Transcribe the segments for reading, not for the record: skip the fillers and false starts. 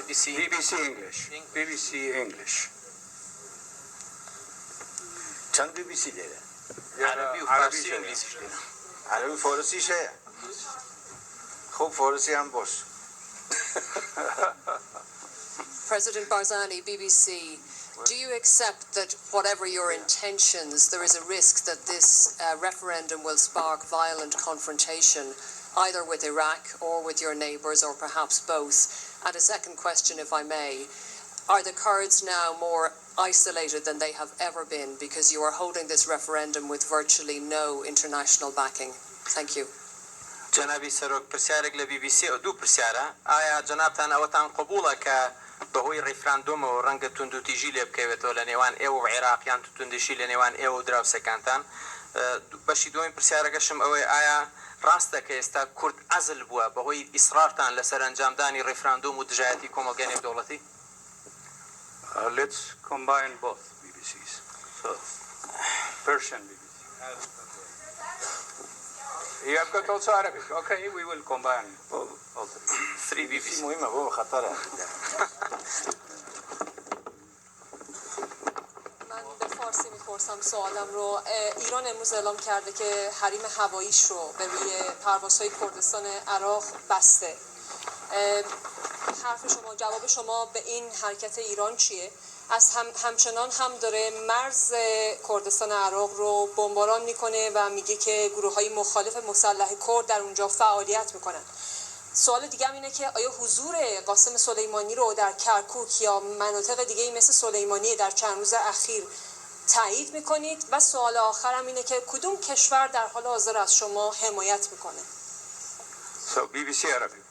BBC? BBC English. BBC English. چند BBC داره؟ عربی و فارسی و انگلیسیش دیدم. عربی فارسیشه؟ خب فارسی هم باش. President Barzani, BBC, do you accept that whatever your intentions, there is a risk that this referendum will spark violent confrontation, either with Iraq or with your neighbours, or perhaps both? And a second question, if I may, are the Kurds now more isolated than they have ever been because you are holding this referendum with virtually no international backing? Thank you. جنابی سەرۆک پرسیارێک لە BBC و دوو پرسیارە ئایا جەنابتان ئەوەتان قبوڵە کە بەهۆی ڕیفراندۆمەوە ڕەنگە توندوتیژی لێ بکەوێتەوە لە نێوان ئێوە و عێراقیان توندشی لە نێوان ئێوە و دراوسەکانتان بەشی دومین پرسیارەکەشم ئەوەی ئایا ڕاستە کە ئێستا کورد عەزل بووە بەهۆی ئیسرارتان لەسەر ئەنجامدانی ڕیفراندۆم و دژایەتی کۆمەلگای نێودەوڵەتی؟ Let's combine both BBCs. So, Persian BBC. You have got also Arabic. Okay, we will combine all three. 3 BBC. مهمه بابا خطره. من به فارسی میپرسم سوالم رو. ایران امروز اعلام کرده که حریم هواییش رو به روی پروازهای کردستان عراق بسته. حرف شما، جواب شما به این حرکت ایران چیه؟ همچنان هم داره مرز کردستان عراق رو بمباران میکنه و میگه که گروه‌های مخالف مسلح کرد در اونجا فعالیت میکنن. سوال دیگه هم اینه که آیا حضور قاسم سلیمانی رو در کرکوک یا مناطق دیگه مثل سلیمانی در چند روز اخیر تایید میکنید؟ و سوال آخرم اینه که کدوم کشور در حال حاضر از شما حمایت میکنه؟ So BBC Arabic.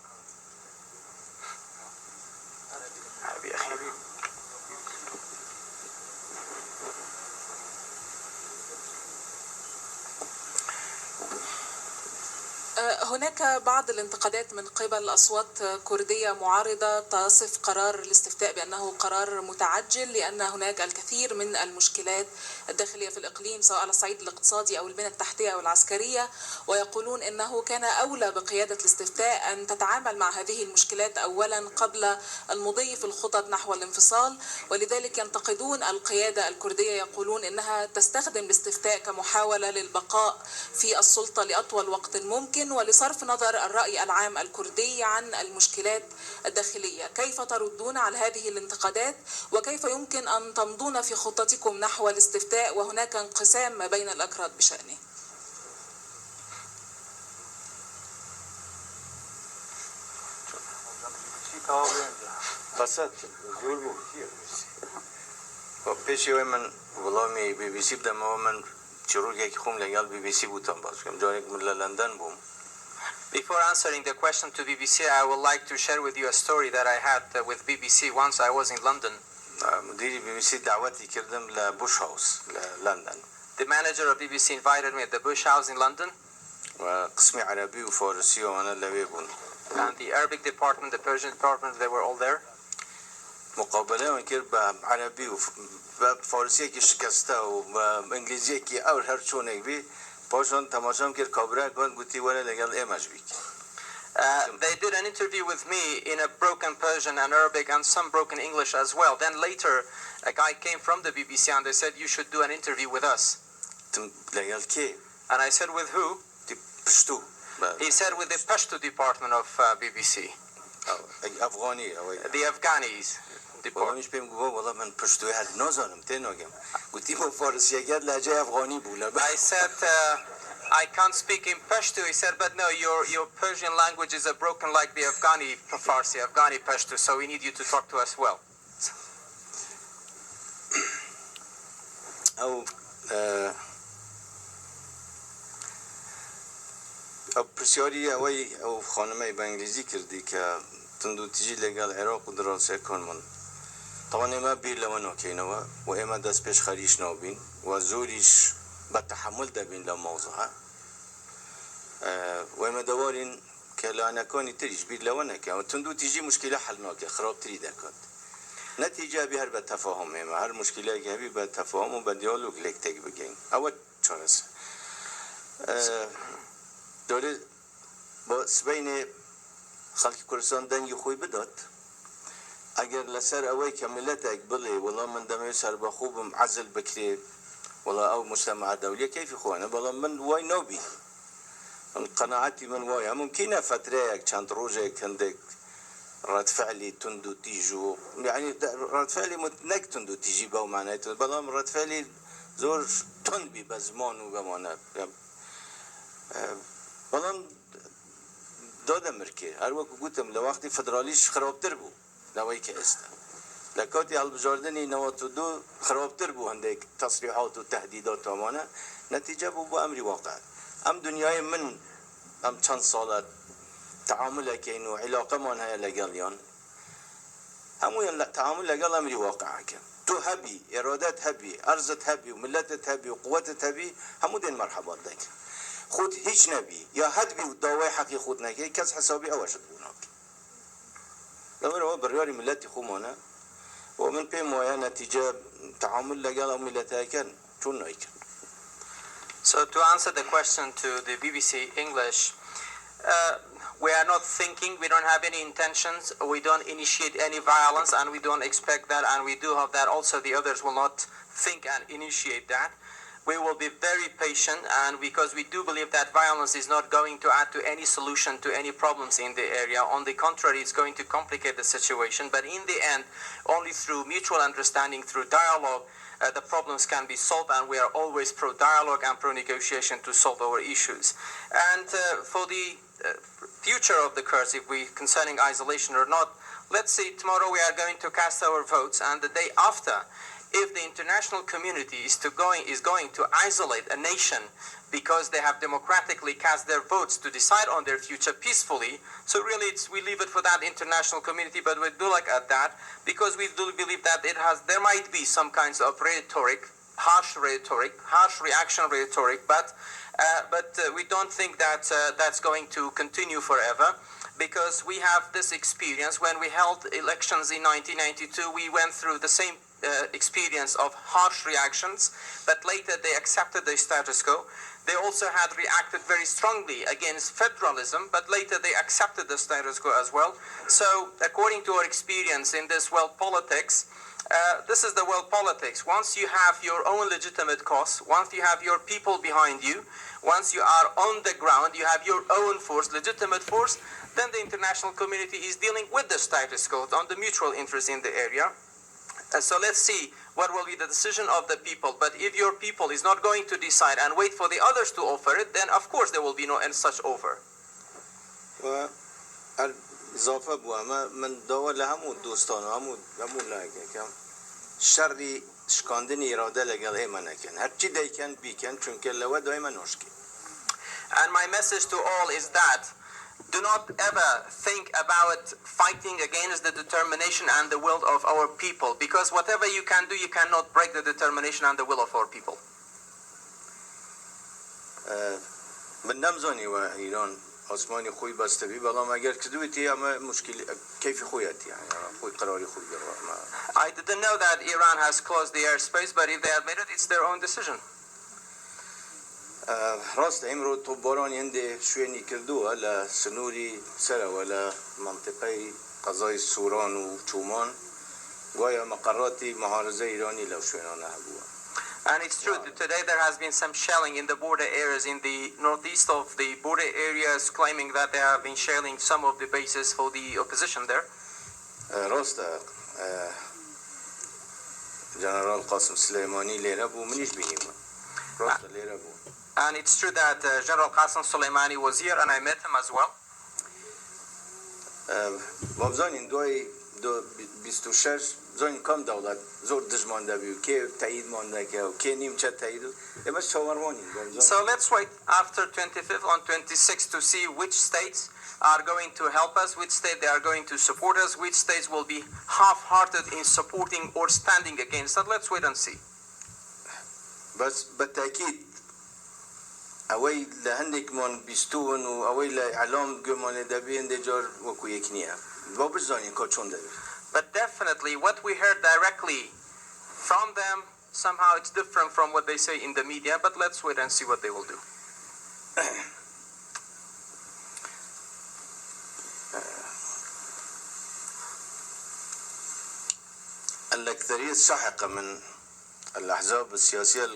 هناك بعض الانتقادات من قبل أصوات كردية معارضة تصف قرار الاستفتاء بأنه قرار متعجل لأن هناك الكثير من المشكلات الداخلية في الإقليم سواء على الصعيد الاقتصادي أو البنى التحتية أو العسكرية، ويقولون أنه كان أولى بقيادة الاستفتاء أن تتعامل مع هذه المشكلات أولا قبل المضي في الخطط نحو الانفصال، ولذلك ينتقدون القيادة الكردية يقولون أنها تستخدم الاستفتاء كمحاولة للبقاء في السلطة لأطول وقت ممكن ولصرف نظر الرأي العام الكردي عن المشكلات الداخلية. كيف تردون على هذه الانتقادات وكيف يمكن أن تمضون في خطتكم نحو الاستفتاء وهناك انقسام ما بين الأكراد بشأنه؟ قصد زور بود و پیشی من ولامی BBC بدم و من چروک یکی خوم لگل BBC بودم باز کنم جایی که من لندن بوم. Before answering the question to BBC, I would like to share with you a story that I had with BBC once I was in London. مدیر BBC دعوتی کردم لبوش هاوس لندن. The manager of BBC invited me at the Bush House in London. و قسمی عربی و فارسی و من لبی بون. And the Arabic department, the Persian department, they were all there. مقابله من کرد با عربی و فارسی که شکسته و انگلیسی که اور هر چونه بی پاشون تماشام کرد کابره کن گویی ولی لگل ایمش بیک. They did an interview with me in a broken Persian and Arabic and some broken English as well. Then later, a guy came from the BBC and they said, you should do an interview with us. And I said, with who? He said, with the Pashto department of BBC. The Afghanis department. I said, I can't speak in Pashto. He said, but no, your Persian language is broken like the Afghani Farsi, Afghani Pashto, so we need you to talk to us well. پرسیاری اوی او خانمه به انگلیزی کردی که تندو تیجی لگل عراق و دراسه کن من طبعا ما بیر لمنو کینوا و اما دست پیش خریش نابین و زوریش با تحمل دبین لموضوعها و اما دوارین که لعنکانی تریش بیر لونه که تندو تیجی مشکل حل ناکه خراب تری دکات نتیجه بی هر به تفاهم اما هر مشکلی که هبی به تفاهم و به دیالوگ لک تک بگین اول چانس داره با سبین خلق کردستان دنگی خوی بداد اگر لسر اوی که ملتك بلي والله من دمي سر بخوبم عزل بكري والله او مجتمع دولي كيف اخوانا والله من واي نوبي قناعتي من واي ممكن فترة كانت روجك عندك رد فعلي تندو تيجو يعني رد فعلي متنك تندو تيجي باو معناته بلام رد فعلي زور تنبي بزمان وبمانا بلام دادم مركي هر وقت قلتم لوقتي فدراليش خرابتر بو نوعی که است لکاتی هالبجاردنی نواتو دو خرابتر بو هندک تصریحات و تهدیدات و امانه نتیجه بو امری واقع ام دنیای من ام چند سالت تعامل که اینو علاقه من های لگلیان همون تعامل لگل امری واقع که تو هبی ارادت هبی ارزت هبی و ملتت هبی و قوتت هبی همون دین مرحبات دک خود هیچ نبی یا حد بی و دعوی حقی خود نکی کس حسابی اوشد بوناک لما هو برياري ملتي خمانة ومن بين مويا نتيجة تعامل لقال ملتها كان شون نايكن. So to answer the question to the BBC English, we are not thinking, we don't have any intentions, we don't initiate any violence, and we don't expect that, and we do hope that also the others will not think and initiate that. We will be very patient, and because we do believe that violence is not going to add to any solution to any problems in the area. On the contrary, it's going to complicate the situation. But in the end, only through mutual understanding, through dialogue, the problems can be solved, and we are always pro-dialogue and pro-negotiation to solve our issues. And for the future of the Kurds, if we concerning isolation or not, let's see, tomorrow we are going to cast our votes, and the day after, if the international community is going to isolate a nation because they have democratically cast their votes to decide on their future peacefully, so really we leave it for that international community, but we do look at that because we do believe that there might be some kinds of rhetoric, harsh reaction rhetoric, but we don't think that that's going to continue forever. Because we have this experience when we held elections in 1992, we went through the same experience of harsh reactions, but later they accepted the status quo. They also had reacted very strongly against federalism, but later they accepted the status quo as well. So according to our experience in this world politics, this is the world politics. Once you have your own legitimate cause, once you have your people behind you, once you are on the ground, you have your own force, legitimate force, then the international community is dealing with the status quo on the mutual interest in the area. So let's see what will be the decision of the people. But if your people is not going to decide and wait for the others to offer it, then of course there will be no such offer. إضافة بوما من دول همو دوستان همو لاقي كم شري شكاندني إرادة لقال إيه ما كان هرچی دايكن بيكن چونك لو دايما نشكي. And my message to all is that do not ever think about fighting against the determination and the will of our people, because whatever you can do, you cannot break the determination and the will of our people. من نمزاني وإيران عثماني خوي بستبي بلا ما قال كدوتي أما مشكلة كيف خوياتي يعني خوي قراري خوي I didn't know that Iran has closed the airspace, but if they admit it, it's their own decision. راست امرو طباران يندي شويني كردوها لسنوري سرا ولا منطقة قضايا سوران وشومان ويا مقراتي محارزة إيراني لو شوينانا هبوها. And it's true that today there has been some shelling in the border areas in the northeast of the border areas, claiming that they have been shelling some of the bases for the opposition there. راست جنرال قاسم سلیمانی ليرة بو منيش بينيما راست ليرة بو. And it's true that General Qasem Soleimani was here, and I met him as well. وابزانين دو 26 زين كم دولة زور دجمان دبيو كي تأييد مان دكيا وكي نيم شت تأييد بس شاورمانين. So let's wait after 25th on 26th to see which states are going to help us, which state they are going to support us, which states will be half-hearted in supporting or standing against us. Let's wait and see. بس بالتأكيد اوي لهندك من بيستون واوي لاعلام جمان دبين دجار وكو يكنيا وبزاني كوتشون دبي. But definitely what we heard directly from them, somehow it's different from what they say in the media, but let's wait and see what they will do. الأكثرية الساحقة من الأحزاب السياسية